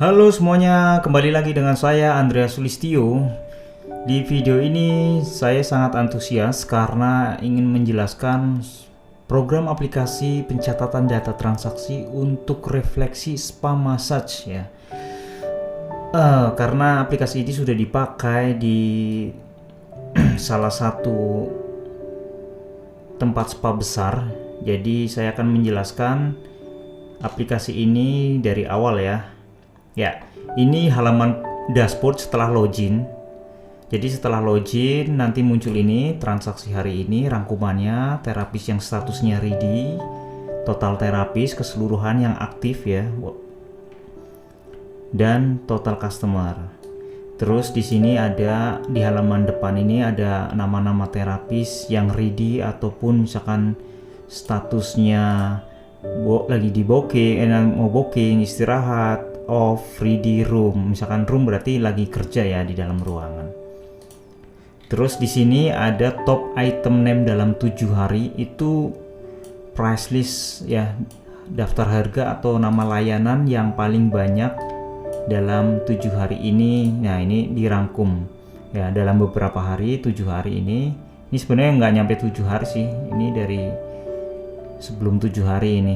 Halo semuanya, kembali lagi dengan saya Andreas Sulistyo. Di video ini saya sangat antusias karena ingin menjelaskan program aplikasi pencatatan data transaksi untuk refleksi spa massage ya. Karena aplikasi ini sudah dipakai di salah satu tempat spa besar, jadi saya akan menjelaskan aplikasi ini dari awal ya. Ya, ini halaman dashboard setelah login. Jadi setelah login nanti muncul ini transaksi hari ini, rangkumannya, terapis yang statusnya ready, total terapis keseluruhan yang aktif ya, dan total customer. Terus di sini ada di halaman depan ini ada nama-nama terapis yang ready ataupun misalkan statusnya lagi di booking, mau booking, istirahat, off, ready, room. Misalkan room berarti lagi kerja ya di dalam ruangan. Terus di sini ada top item name dalam 7 hari itu price list ya, daftar harga atau nama layanan yang paling banyak dalam 7 hari ini. Nah, ini dirangkum ya dalam beberapa hari, 7 hari ini. Ini sebenarnya nggak nyampe 7 hari sih. Ini dari sebelum 7 hari ini.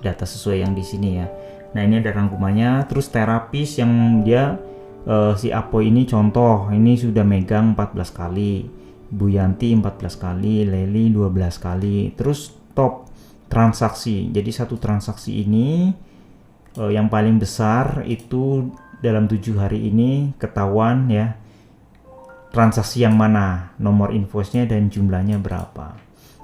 Data sesuai yang di sini ya. Nah, ini ada rangkumannya. Terus terapis yang dia si Apo ini contoh, ini sudah megang 14 kali, Bu Yanti 14 kali, Leli 12 kali. Terus top transaksi. Jadi satu transaksi ini yang paling besar itu dalam 7 hari ini ketahuan ya. Transaksi yang mana, nomor invoice-nya dan jumlahnya berapa.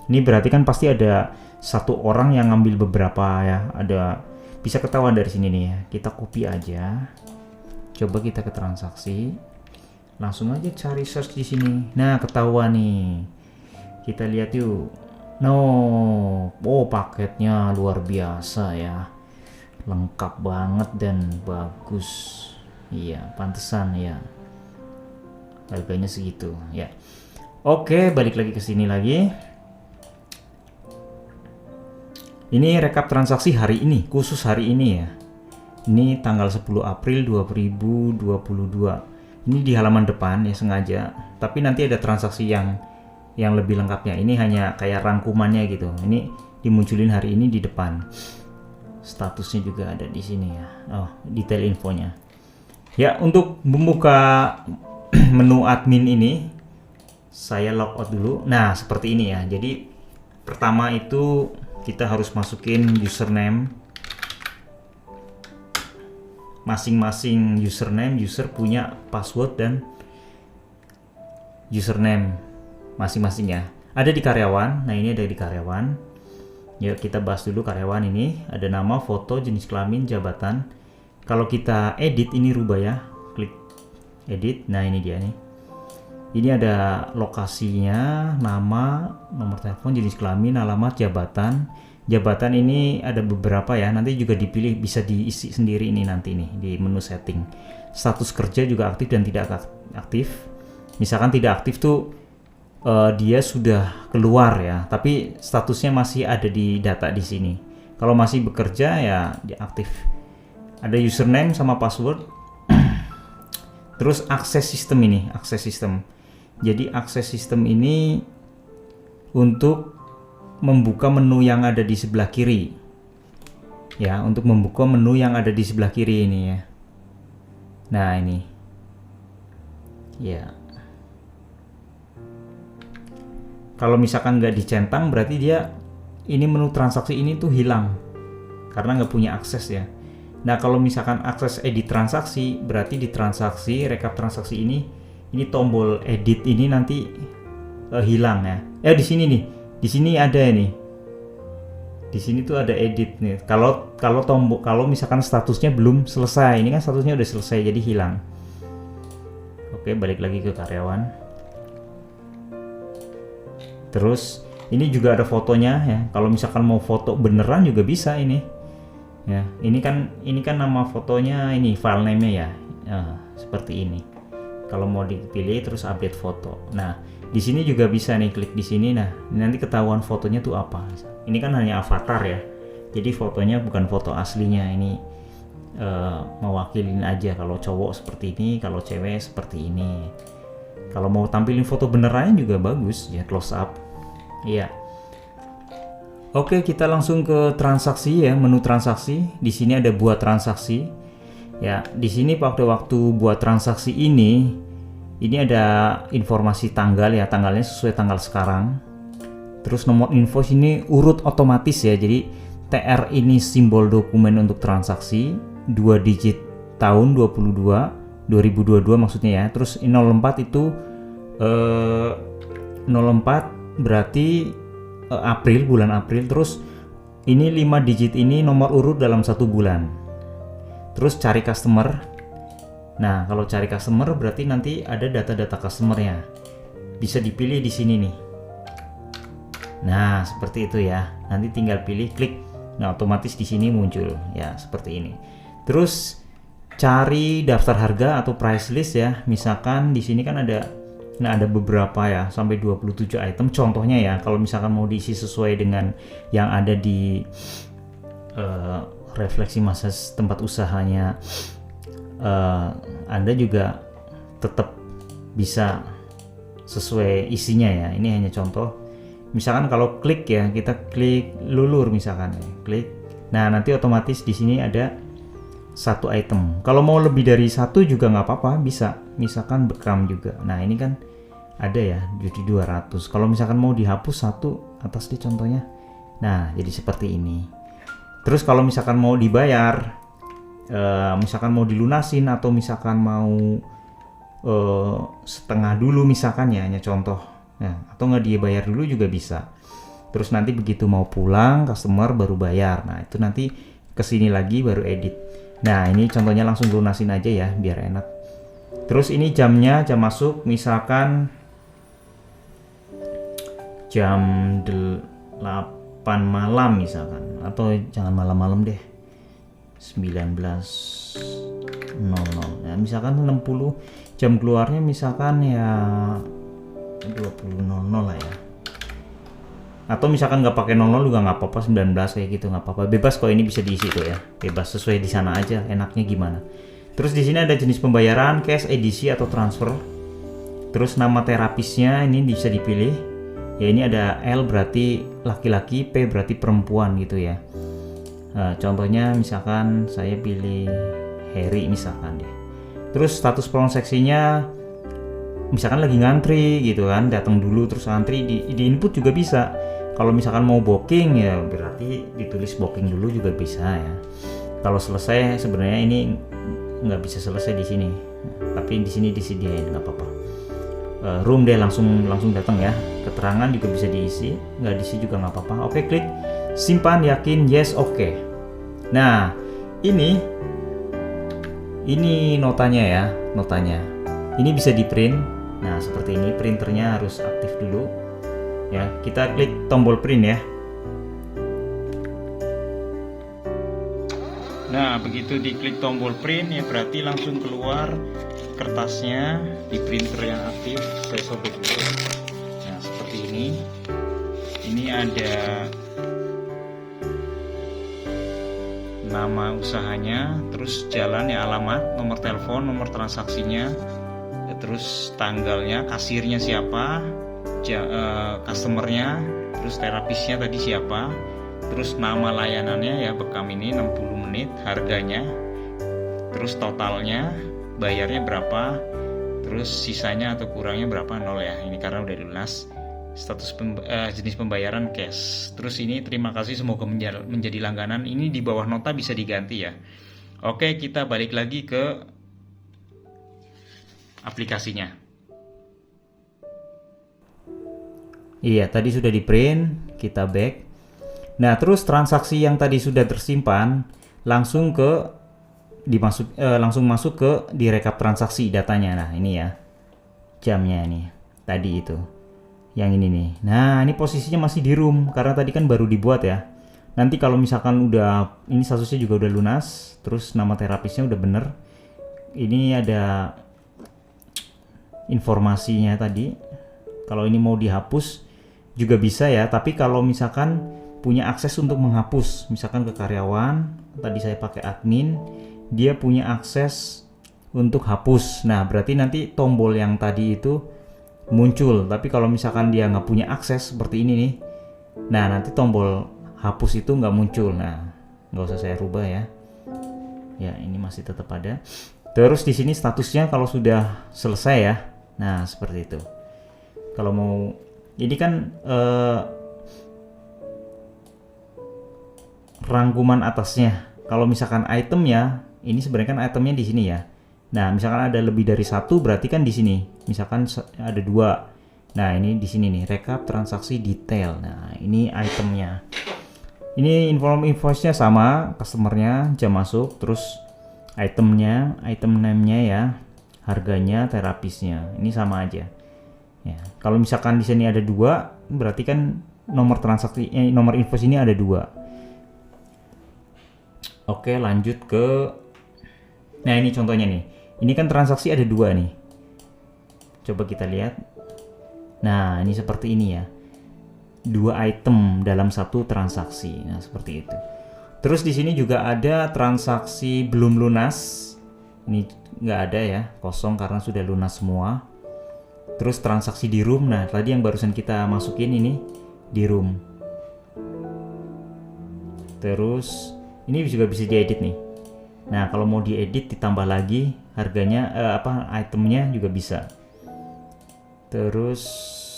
Ini berarti kan pasti ada satu orang yang ngambil beberapa ya. Ada bisa ketahuan dari sini nih ya. Kita copy aja. Coba kita ke transaksi. Langsung aja cari search di sini. Nah, ketahuan nih. Kita lihat yuk. Oh, paketnya luar biasa ya. Lengkap banget dan bagus. Iya, pantesan ya. Harganya segitu ya. Oke, balik lagi ke sini lagi. Ini rekap transaksi hari ini, khusus hari ini ya. Ini tanggal 10 April 2022. Ini di halaman depan ya sengaja. Tapi nanti ada transaksi yang lebih lengkapnya. Ini hanya kayak rangkumannya gitu. Ini dimunculin hari ini di depan. Statusnya juga ada di sini ya. Oh, detail infonya. Ya, untuk membuka menu admin ini saya logout dulu. Nah, seperti ini ya. Jadi pertama itu kita harus masukin username. Masing-masing username, user punya password dan username masing-masing ya. Ada di karyawan. Nah, ini ada di karyawan. Ya, kita bahas dulu karyawan ini. Ada nama, foto, jenis kelamin, jabatan. Kalau kita edit ini rubah ya. Klik edit. Nah, ini dia nih. Ini ada lokasinya, nama, nomor telepon, jenis kelamin, alamat, jabatan. Jabatan ini ada beberapa ya, nanti juga dipilih, bisa diisi sendiri ini nanti nih di menu setting. Status kerja juga aktif dan tidak aktif. Misalkan tidak aktif tuh dia sudah keluar ya, tapi statusnya masih ada di data di sini. Kalau masih bekerja ya dia aktif. Ada username sama password. Terus akses sistem ini, akses sistem. Jadi akses sistem ini untuk membuka menu yang ada di sebelah kiri. Ya, untuk membuka menu yang ada di sebelah kiri ini ya. Nah, ini. Ya. Kalau misalkan nggak dicentang berarti dia ini menu transaksi ini tuh hilang karena nggak punya akses ya. Nah, kalau misalkan akses edit transaksi berarti di transaksi rekap transaksi ini tombol edit ini nanti hilang ya. Di sini nih. Di sini ada nih. Di sini tuh ada edit nih. Kalau misalkan statusnya belum selesai, ini kan statusnya udah selesai jadi hilang. Oke, balik lagi ke karyawan. Terus ini juga ada fotonya ya. Kalau misalkan mau foto beneran juga bisa ini. Ya, ini kan nama fotonya ini file name-nya ya. Seperti ini. Kalau mau dipilih terus update foto. Nah, di sini juga bisa nih klik di sini. Nah, nanti ketahuan fotonya tuh apa. Ini kan hanya avatar ya. Jadi fotonya bukan foto aslinya, ini mewakilin aja. Kalau cowok seperti ini, kalau cewek seperti ini. Kalau mau tampilin foto beneran juga bagus ya, close up. Iya. Oke, kita langsung ke transaksi ya, menu transaksi. Di sini ada buat transaksi. Ya, di sini pada waktu buat transaksi ini ada informasi tanggal ya, tanggalnya sesuai tanggal sekarang. Terus nomor info sini urut otomatis ya. Jadi TR ini simbol dokumen untuk transaksi, 2 digit tahun 2022 maksudnya ya. Terus 04 itu 04 berarti April, bulan April. Terus ini 5 digit ini nomor urut dalam 1 bulan. Terus cari customer. Nah, kalau cari customer berarti nanti ada data-data customernya. Bisa dipilih di sini nih. Nah, seperti itu ya. Nanti tinggal pilih, klik. Nah, otomatis di sini muncul ya seperti ini. Terus cari daftar harga atau price list ya. Misalkan di sini kan ada beberapa ya, sampai 27 item contohnya ya. Kalau misalkan mau diisi sesuai dengan yang ada di refleksi masa tempat usahanya, Anda juga tetap bisa sesuai isinya ya. Ini hanya contoh. Misalkan kalau klik ya, kita klik lulur misalkan ya, klik. Nah, nanti otomatis di sini ada 1 item. Kalau mau lebih dari 1 juga nggak apa-apa, bisa. Misalkan bekam juga. Nah, ini kan ada ya, jadi 200. Kalau misalkan mau dihapus 1 atas di contohnya. Nah, jadi seperti ini. Terus kalau misalkan mau dibayar, misalkan mau dilunasin atau misalkan mau setengah dulu misalkan ya, hanya contoh. Nah, atau nggak dia bayar dulu juga bisa. Terus nanti begitu mau pulang customer baru bayar. Nah, itu nanti kesini lagi baru edit. Nah, ini contohnya langsung lunasin aja ya biar enak. Terus ini jamnya, jam masuk misalkan jam 8 malam misalkan, atau jangan malam-malam deh, 19.00 ya, misalkan 60. Jam keluarnya misalkan ya 20.00 lah ya, atau misalkan nggak pakai 00 juga nggak apa-apa, 19 kayak gitu nggak apa-apa, bebas kok, ini bisa diisi tuh ya, bebas sesuai di sana aja enaknya gimana. Terus di sini ada jenis pembayaran, cash, edisi atau transfer. Terus nama terapisnya ini bisa dipilih. Ya, ini ada L berarti laki-laki, P berarti perempuan gitu ya. Nah, contohnya misalkan saya pilih Harry misalkan deh. Terus status transaksinya misalkan lagi ngantri gitu kan, datang dulu terus ngantri, di input juga bisa. Kalau misalkan mau booking ya berarti ditulis booking dulu juga bisa ya. Kalau selesai sebenarnya ini nggak bisa selesai di sini, tapi di sini disediain nggak apa-apa. Room deh langsung datang ya. Keterangan juga bisa diisi, nggak diisi juga nggak apa-apa. Oke, klik simpan, yakin, yes, oke. Nah, ini notanya ya, notanya. Ini bisa di print. Nah, seperti ini, printernya harus aktif dulu. Ya, kita klik tombol print ya. Nah, begitu diklik tombol print ya berarti langsung keluar kertasnya di printer yang aktif. Saya sobek dulu. Nah, seperti ini. Ini ada nama usahanya, terus jalan ya, alamat, nomor telepon, nomor transaksinya, terus tanggalnya, kasirnya siapa, customernya, terus terapisnya tadi siapa, terus nama layanannya ya, bekam ini 60 menit, harganya, terus totalnya, bayarnya berapa, terus sisanya atau kurangnya berapa, 0 ya, ini karena udah lunas. Status jenis pembayaran cash. Terus ini terima kasih, semoga menjadi langganan. Ini di bawah nota bisa diganti ya. Oke, kita balik lagi ke aplikasinya. Iya, tadi sudah di print, kita back. Nah, terus transaksi yang tadi sudah tersimpan langsung langsung masuk ke direkap transaksi datanya. Nah, ini ya. Jamnya ini. Tadi itu. Yang ini nih. Nah, ini posisinya masih di room karena tadi kan baru dibuat ya. Nanti kalau misalkan udah, ini statusnya juga udah lunas, terus nama terapisnya udah bener. Ini ada informasinya tadi. Kalau ini mau dihapus juga bisa ya, tapi kalau misalkan punya akses untuk menghapus, misalkan ke karyawan, tadi saya pakai admin, dia punya akses untuk hapus. Nah, berarti nanti tombol yang tadi itu muncul, tapi kalau misalkan dia nggak punya akses seperti ini nih, nah nanti tombol hapus itu nggak muncul. Nah, nggak usah saya rubah ya. Ya, ini masih tetap ada. Terus di sini statusnya kalau sudah selesai ya. Nah, seperti itu. Kalau mau, ini kan rangkuman atasnya. Kalau misalkan itemnya, ini sebenarnya kan itemnya di sini ya. Nah, misalkan ada lebih dari satu, berarti kan di sini. Misalkan ada dua. Nah, ini di sini nih, rekap transaksi detail. Nah, ini itemnya. Ini invoice-nya sama, customernya, jam masuk, terus itemnya, item name-nya ya, harganya, terapisnya. Ini sama aja. Ya, kalau misalkan di sini ada dua, berarti kan nomor transaksi, nomor invoice ini ada dua. Oke, lanjut ke, nah ini contohnya nih. Ini kan transaksi ada dua nih. Coba kita lihat. Nah, ini seperti ini ya. Dua item dalam satu transaksi. Nah, seperti itu. Terus di sini juga ada transaksi belum lunas. Ini nggak ada ya, kosong karena sudah lunas semua. Terus transaksi di room. Nah, tadi yang barusan kita masukin ini di room. Terus ini juga bisa diedit nih. Nah, kalau mau diedit ditambah lagi harganya, itemnya juga bisa. Terus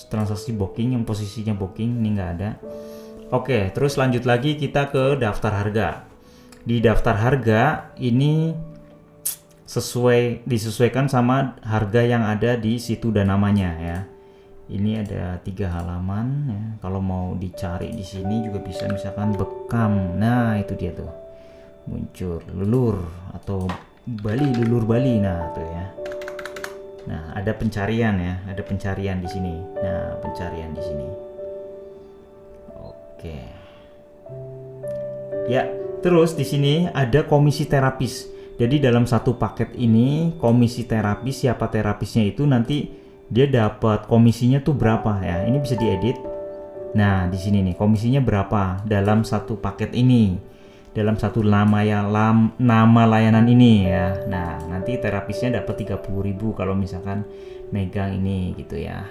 transaksi booking yang posisinya booking ini nggak ada. Oke, terus lanjut lagi kita ke daftar harga. Di daftar harga ini disesuaikan sama harga yang ada di situ dan namanya ya. Ini ada 3 halaman ya. Kalau mau dicari di sini juga bisa, misalkan bekam. Nah, itu dia tuh. Muncul lulur atau Bali, lulur Bali. Nah, tuh ya. Nah, ada pencarian ya, ada pencarian di sini. Nah, pencarian di sini. Oke. Ya, terus di sini ada komisi terapis. Jadi dalam satu paket ini, komisi terapis, siapa terapisnya itu nanti dia dapat komisinya tuh berapa ya. Ini bisa diedit. Nah, di sini nih, komisinya berapa dalam satu paket ini. Dalam satu nama layanan ini ya. Nah, nanti terapisnya dapat 30.000 kalau misalkan megang ini gitu ya.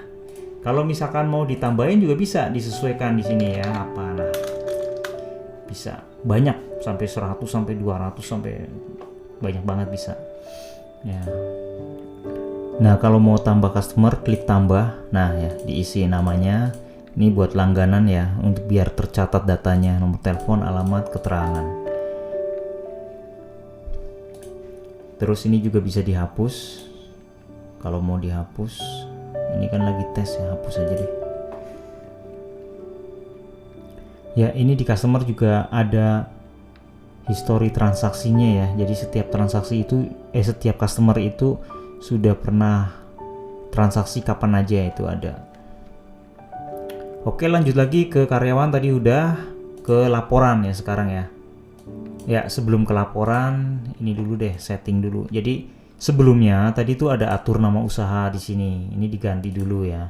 Kalau misalkan mau ditambahin juga bisa disesuaikan di sini ya, apa nah. Bisa banyak sampai 100 sampai 200 sampai banyak banget bisa. Ya. Nah, kalau mau tambah customer klik tambah. Nah, ya diisi namanya. Ini buat langganan ya, untuk biar tercatat datanya, nomor telepon, alamat, keterangan. Terus ini juga bisa dihapus. Kalau mau dihapus, ini kan lagi tes ya, hapus aja deh. Ya, ini di customer juga ada history transaksinya ya. Jadi setiap transaksi itu, setiap customer itu sudah pernah transaksi kapan aja itu ada. Oke, lanjut lagi ke karyawan. Tadi udah ke laporan ya sekarang ya. Ya, sebelum ke laporan ini dulu deh, setting dulu. Jadi sebelumnya tadi tuh ada atur nama usaha di sini. Ini diganti dulu ya.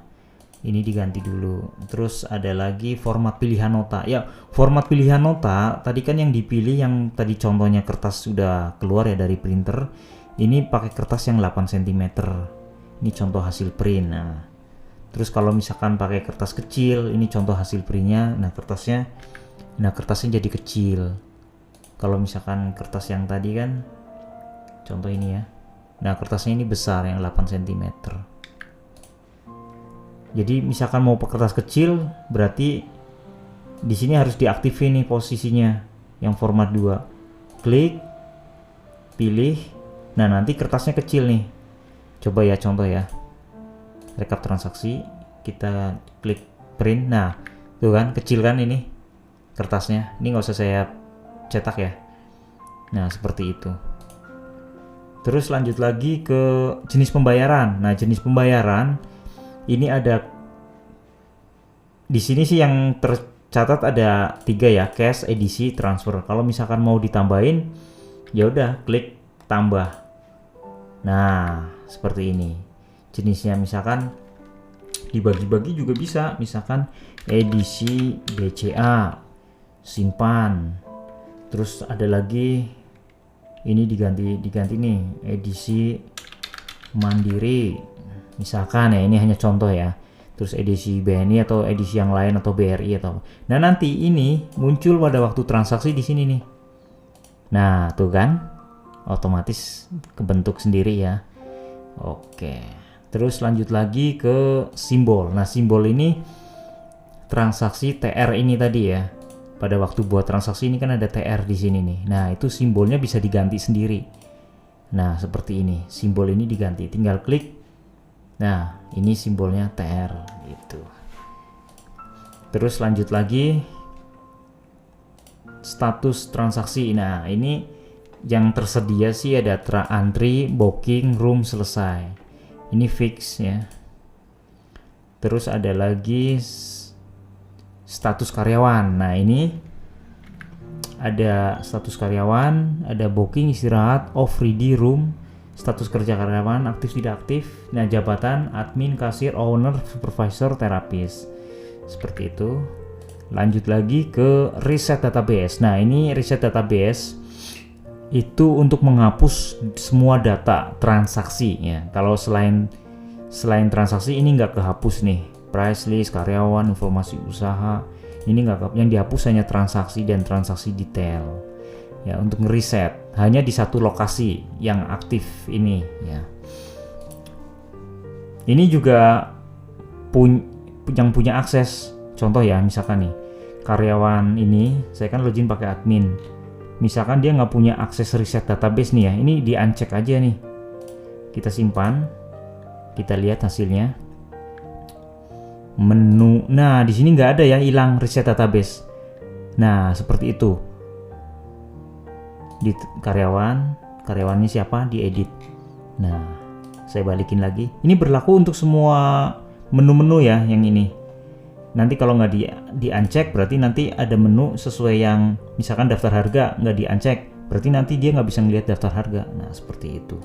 Ini diganti dulu. Terus ada lagi format pilihan nota. Ya, format pilihan nota tadi kan yang dipilih yang tadi contohnya kertas sudah keluar ya dari printer. Ini pakai kertas yang 8 cm. Ini contoh hasil print. Nah, terus kalau misalkan pakai kertas kecil, ini contoh hasil printnya. Nah, kertasnya jadi kecil. Kalau misalkan kertas yang tadi kan contoh ini ya. Nah, kertasnya ini besar yang 8 cm. Jadi misalkan mau kertas kecil, berarti di sini harus diaktifin nih posisinya yang format 2. Klik, pilih. Nah, nanti kertasnya kecil nih. Coba ya contoh ya. Rekap transaksi, kita klik print. Nah, tuh kan kecil kan ini kertasnya. Ini nggak usah saya cetak ya. Nah, seperti itu. Terus lanjut lagi ke jenis pembayaran. Nah, jenis pembayaran ini ada di sini sih yang tercatat ada 3 ya, cash, edisi, transfer. Kalau misalkan mau ditambahin, ya udah klik tambah. Nah, seperti ini. Jenisnya misalkan dibagi-bagi juga bisa, misalkan edisi BCA, simpan. Terus ada lagi ini diganti nih, edisi mandiri misalkan ya, ini hanya contoh ya. Terus edisi BNI atau edisi yang lain atau BRI atau. Nah, nanti ini muncul pada waktu transaksi di sini nih. Nah, tuh kan otomatis kebentuk sendiri ya. Oke. Terus lanjut lagi ke simbol. Nah, simbol ini transaksi TR ini tadi ya. Pada waktu buat transaksi ini kan ada TR di sini nih. Nah, itu simbolnya bisa diganti sendiri. Nah, seperti ini. Simbol ini diganti. Tinggal klik. Nah, ini simbolnya TR gitu. Terus lanjut lagi status transaksi. Nah, ini yang tersedia sih ada antri, booking, room selesai. Ini fix ya. Terus ada lagi status karyawan. Nah, ini ada status karyawan, ada booking, istirahat, off, ready, room, status kerja karyawan, aktif tidak aktif. Nah, jabatan, admin, kasir, owner, supervisor, terapis. Seperti itu. Lanjut lagi ke reset database. Nah, ini reset database itu untuk menghapus semua data transaksi ya. Kalau selain transaksi ini nggak kehapus nih. Price list, karyawan, informasi usaha. Ini nggak, yang dihapus hanya transaksi dan transaksi detail. Ya, untuk ngereset hanya di satu lokasi yang aktif ini ya. Ini juga yang punya akses. Contoh ya, misalkan nih karyawan ini saya kan login pakai admin. Misalkan dia nggak punya akses reset database nih ya, ini di uncheck aja nih. Kita simpan, kita lihat hasilnya. Menu, nah di sini nggak ada ya, hilang reset database. Nah seperti itu. Di karyawannya siapa, diedit. Nah, saya balikin lagi. Ini berlaku untuk semua menu-menu ya yang ini. Nanti kalau nggak di uncheck berarti nanti ada menu sesuai yang misalkan daftar harga nggak di uncheck, berarti nanti dia nggak bisa ngelihat daftar harga. Nah seperti itu.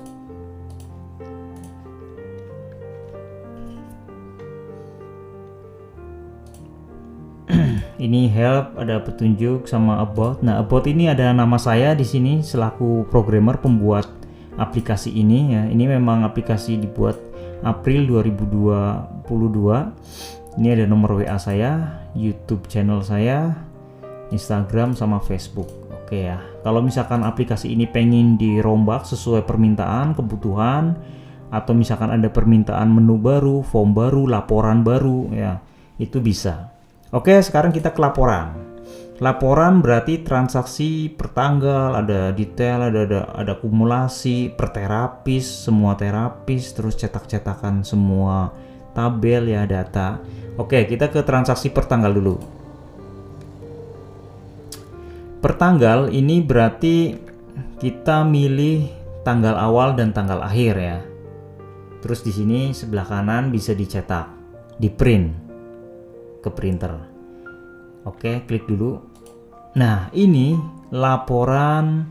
Ini help, ada petunjuk sama about. Nah, about ini ada nama saya di sini selaku programmer pembuat aplikasi ini ya. Ini memang aplikasi dibuat April 2022. Ini ada nomor WA saya, YouTube channel saya, Instagram sama Facebook. Oke ya. Kalau misalkan aplikasi ini pengen dirombak sesuai permintaan, kebutuhan, atau misalkan ada permintaan menu baru, form baru, laporan baru ya, itu bisa. Oke, sekarang kita ke laporan. Laporan berarti transaksi per tanggal, ada detail, ada akumulasi per terapis, semua terapis, terus cetak-cetakan semua tabel ya, data. Oke, kita ke transaksi per tanggal dulu. Per tanggal ini berarti kita milih tanggal awal dan tanggal akhir ya. Terus di sini sebelah kanan bisa dicetak, di print ke printer. Oke, klik dulu. Nah, ini laporan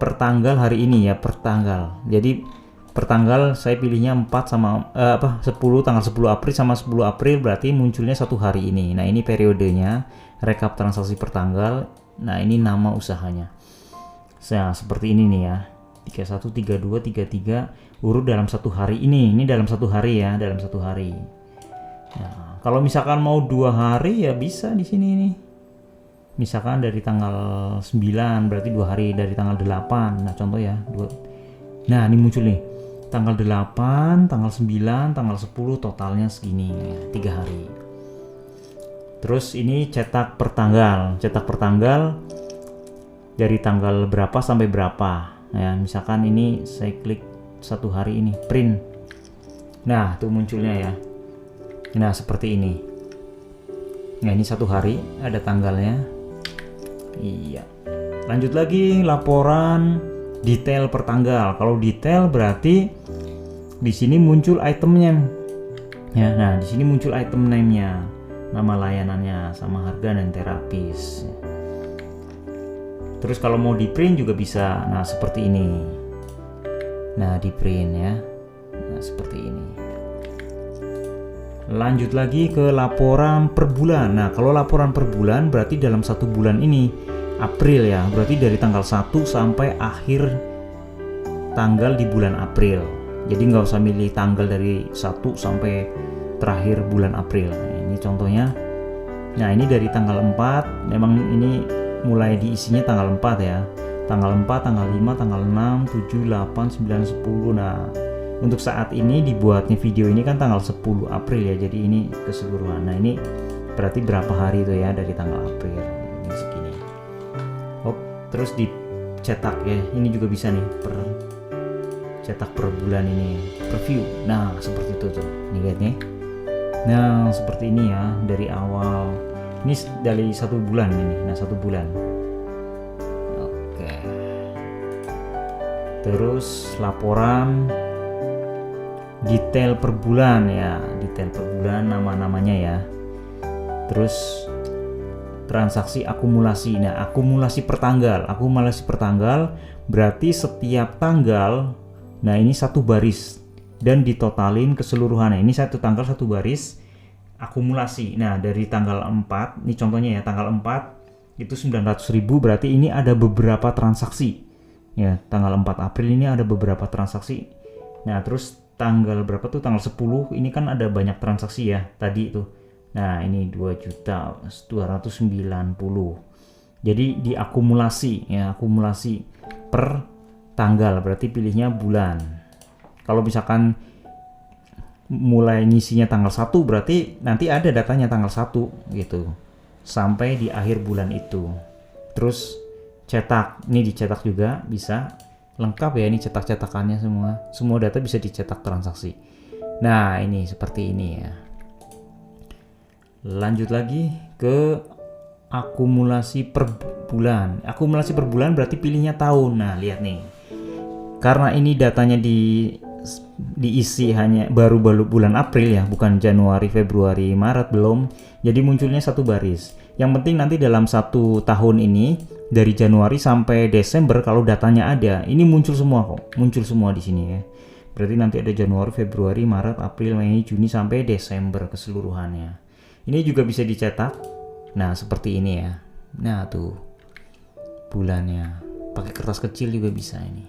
per tanggal hari ini ya, per tanggal. Jadi per tanggal saya pilihnya 4 sama 10, tanggal 10 April sama 10 April berarti munculnya satu hari ini. Nah, ini periodenya, rekap transaksi per tanggal. Nah, ini nama usahanya. Nah, seperti ini nih ya. 31, 32, 33 urut dalam satu hari ini. Ini dalam satu hari ya, dalam satu hari. Nah, kalau misalkan mau 2 hari ya bisa di sini nih. Misalkan dari tanggal 9 berarti 2 hari, dari tanggal 8. Nah, contoh ya, 2. Nah, ini muncul nih. Tanggal 8, tanggal 9, tanggal 10 totalnya segini ya, 3 hari. Terus ini cetak per tanggal. Cetak per tanggal dari tanggal berapa sampai berapa. Ya, misalkan ini saya klik satu hari ini, print. Nah, tuh munculnya ya. Nah, seperti ini. Nah, ini satu hari, ada tanggalnya. Iya. Lanjut lagi, laporan detail per tanggal. Kalau detail berarti di sini muncul itemnya. Ya, nah, di sini muncul item name-nya, nama layanannya, sama harga dan terapis. Terus kalau mau di print juga bisa. Nah, seperti ini. Nah, di print ya. Nah, seperti ini. Lanjut lagi ke laporan per bulan. Nah, kalau laporan per bulan berarti dalam satu bulan ini, April ya, berarti dari tanggal 1 sampai akhir tanggal di bulan April. Jadi nggak usah milih tanggal dari 1 sampai terakhir bulan April. Nah, ini contohnya. Nah, ini dari tanggal 4, memang ini mulai diisinya tanggal 4 ya. Tanggal 4, tanggal 5, tanggal 6, 7, 8, 9, 10. Nah, untuk saat ini dibuatnya video ini kan tanggal 10 April ya, jadi ini keseluruhan. Nah, ini berarti berapa hari itu ya dari tanggal April, ini segini. Oh, terus dicetak ya, ini juga bisa nih cetak per bulan ini, preview. Nah, seperti itu tuh, nih lihat nih. Nah, seperti ini ya, dari awal. Ini dari 1 bulan ini, nah 1 bulan. Oke. Terus laporan detail per bulan ya, detail per bulan, nama-namanya ya. Terus transaksi akumulasi. Nah, akumulasi per tanggal berarti setiap tanggal, nah ini satu baris dan ditotalin keseluruhannya. Ini satu tanggal satu baris akumulasi. Nah, dari tanggal 4, ini contohnya ya, tanggal 4 itu 900.000, berarti ini ada beberapa transaksi. Ya, tanggal 4 April ini ada beberapa transaksi. Nah, terus tanggal berapa tuh, tanggal 10 ini kan ada banyak transaksi ya tadi itu. Nah, ini 2.290.000. Jadi diakumulasi ya, akumulasi per tanggal, berarti pilihnya bulan. Kalau misalkan mulai ngisinya tanggal 1, berarti nanti ada datanya tanggal 1 gitu sampai di akhir bulan itu. Terus cetak, ini dicetak juga bisa. Lengkap ya, ini cetak-cetakannya semua data bisa dicetak transaksi. Nah, ini seperti ini ya. Lanjut lagi ke akumulasi per bulan. Akumulasi per bulan berarti pilihnya tahun. Nah, lihat nih, karena ini datanya diisi hanya baru bulan April ya, bukan Januari, Februari, Maret belum, jadi munculnya satu baris. Yang penting nanti dalam 1 tahun ini, dari Januari sampai Desember, kalau datanya ada, ini muncul semua kok, muncul semua di sini ya. Berarti nanti ada Januari, Februari, Maret, April, Mei, Juni sampai Desember keseluruhannya. Ini juga bisa dicetak. Nah, seperti ini ya. Nah, tuh bulannya. Pakai kertas kecil juga bisa ini.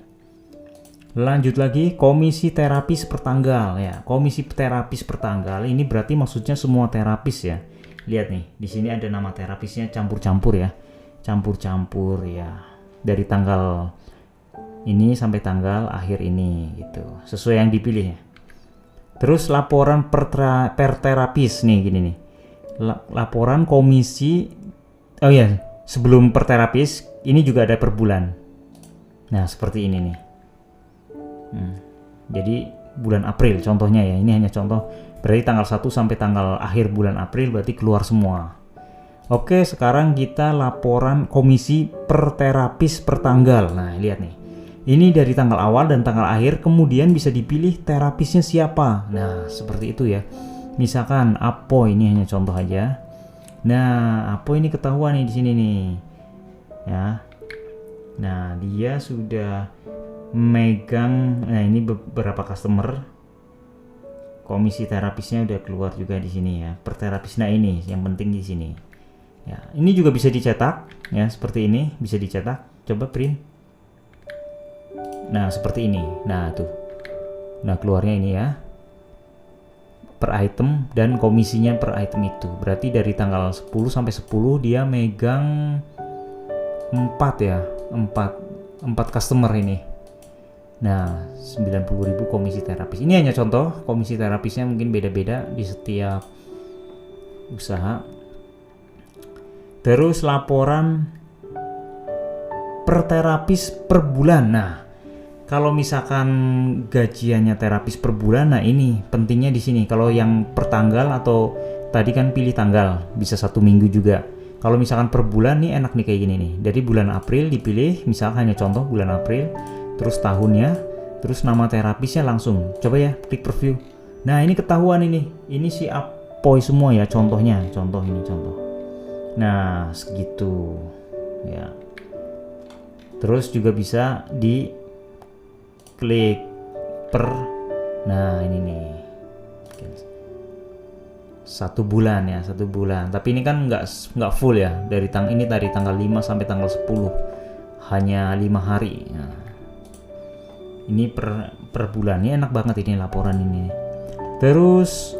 Lanjut lagi, komisi terapis per tanggal ya. Komisi terapis per tanggal ini berarti maksudnya semua terapis ya. Lihat nih, di sini ada nama terapisnya campur-campur ya. Campur-campur ya. Dari tanggal ini sampai tanggal akhir ini gitu. Sesuai yang dipilih ya. Terus laporan per terapis nih, gini nih. Laporan komisi, oh ya, sebelum per terapis ini juga ada per bulan. Nah, seperti ini nih. Jadi bulan April contohnya ya, ini hanya contoh, berarti tanggal 1 sampai tanggal akhir bulan April berarti keluar semua. Oke, sekarang kita laporan komisi per terapis per tanggal. Nah, lihat nih, ini dari tanggal awal dan tanggal akhir, kemudian bisa dipilih terapisnya siapa. Nah, seperti itu ya. Misalkan Apo, ini hanya contoh aja. Nah, Apo ini ketahuan nih di sini nih ya. Nah, dia sudah megang, nah ini beberapa customer, komisi terapisnya udah keluar juga di sini ya, per terapis. Nah, ini yang penting di sini ya. Ini juga bisa dicetak ya, seperti ini bisa dicetak. Coba print. Nah, seperti ini. Nah, tuh, nah keluarnya ini ya, per item, dan komisinya per item itu berarti dari tanggal 10 sampai 10 dia megang 4 ya, 4 customer ini. Nah, 90.000 komisi terapis. Ini hanya contoh, komisi terapisnya mungkin beda-beda di setiap usaha. Terus laporan per terapis per bulan. Nah, kalau misalkan gajiannya terapis per bulan, nah ini pentingnya di sini. Kalau yang per tanggal atau tadi kan pilih tanggal, bisa 1 minggu juga. Kalau misalkan per bulan nih enak nih kayak gini nih. Dari bulan April dipilih, misalkan hanya contoh bulan April, terus tahunnya, terus nama terapisnya langsung. Coba ya, klik preview. Nah, ini ketahuan ini. Ini si Apoy semua ya contohnya. Contoh ini contoh. Nah, segitu ya. Terus juga bisa di klik per, nah ini nih. 1 bulan ya, 1 bulan. Tapi ini kan nggak full ya, dari tanggal 5 sampai tanggal 10, hanya 5 hari. Nah, ini per bulan, ini enak banget ini laporan ini. Terus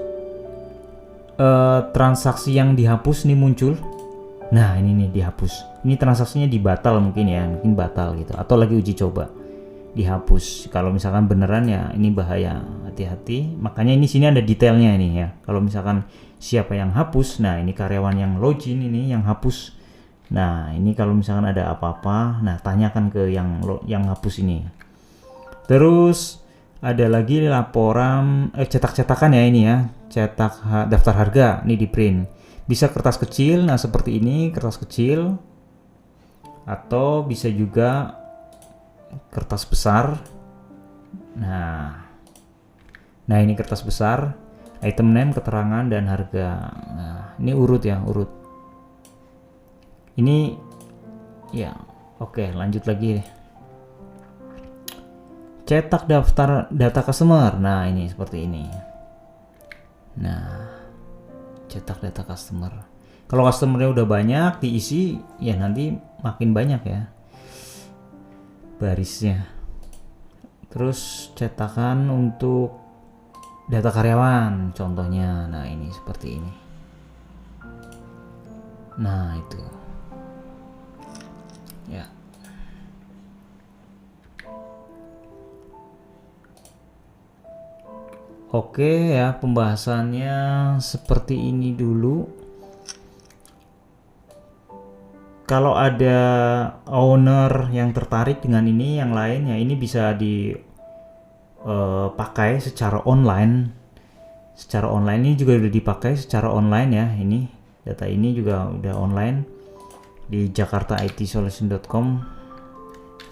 transaksi yang dihapus nih muncul. Nah ini nih dihapus. Ini transaksinya dibatal mungkin ya, mungkin batal gitu, atau lagi uji coba. Dihapus. Kalau misalkan beneran ya ini bahaya, hati-hati. Makanya ini sini ada detailnya ini ya. Kalau misalkan siapa yang hapus, nah ini karyawan yang login ini yang hapus. Nah ini kalau misalkan ada apa-apa, nah tanyakan ke yang hapus ini. Terus ada lagi laporan cetak-cetakan ya ini ya, cetak daftar harga ini di print. Bisa kertas kecil, nah seperti ini kertas kecil, atau bisa juga kertas besar. Nah ini kertas besar, item name, keterangan dan harga. Nah ini urut ya, urut. Ini ya oke, lanjut lagi. Cetak daftar data customer. Nah ini seperti ini. Nah cetak data customer. Kalau customernya udah banyak diisi ya nanti makin banyak ya barisnya. Terus cetakan untuk data karyawan contohnya. Nah ini seperti ini. Nah itu ya. Oke ya, pembahasannya seperti ini dulu. Kalau ada owner yang tertarik dengan ini, yang lain ya ini bisa dipakai secara online. Secara online ini juga udah dipakai secara online ya. Ini data ini juga udah online di jakartaitsolution.com.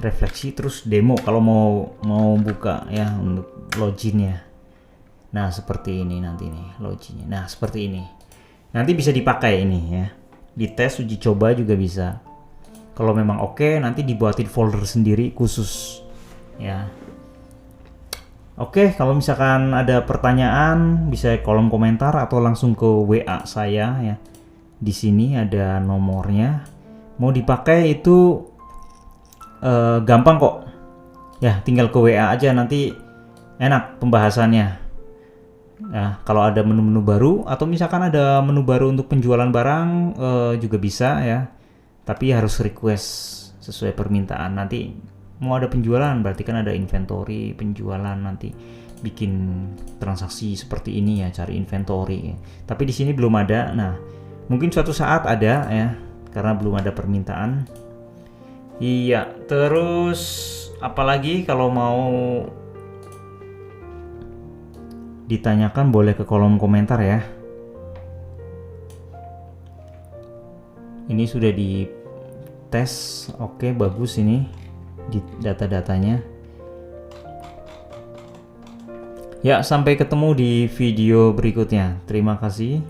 Refleksi terus demo kalau mau buka ya untuk loginnya. Nah seperti ini nanti nih loginnya. Nah seperti ini. Nanti bisa dipakai ini ya. Dites uji coba juga bisa. Kalau memang oke, nanti dibuatin folder sendiri khusus ya. Oke, kalau misalkan ada pertanyaan bisa kolom komentar atau langsung ke WA saya ya. Di sini ada nomornya. Mau dipakai itu gampang kok. Ya, tinggal ke WA aja nanti enak pembahasannya. Nah, kalau ada menu-menu baru atau misalkan ada menu baru untuk penjualan barang juga bisa ya. Tapi harus request sesuai permintaan. Nanti mau ada penjualan berarti kan ada inventory penjualan, nanti bikin transaksi seperti ini ya, cari inventory. Tapi di sini belum ada. Nah, mungkin suatu saat ada ya karena belum ada permintaan. Iya, terus apalagi kalau mau ditanyakan boleh ke kolom komentar ya. Ini sudah dites, oke bagus ini di data-datanya. Ya, sampai ketemu di video berikutnya. Terima kasih.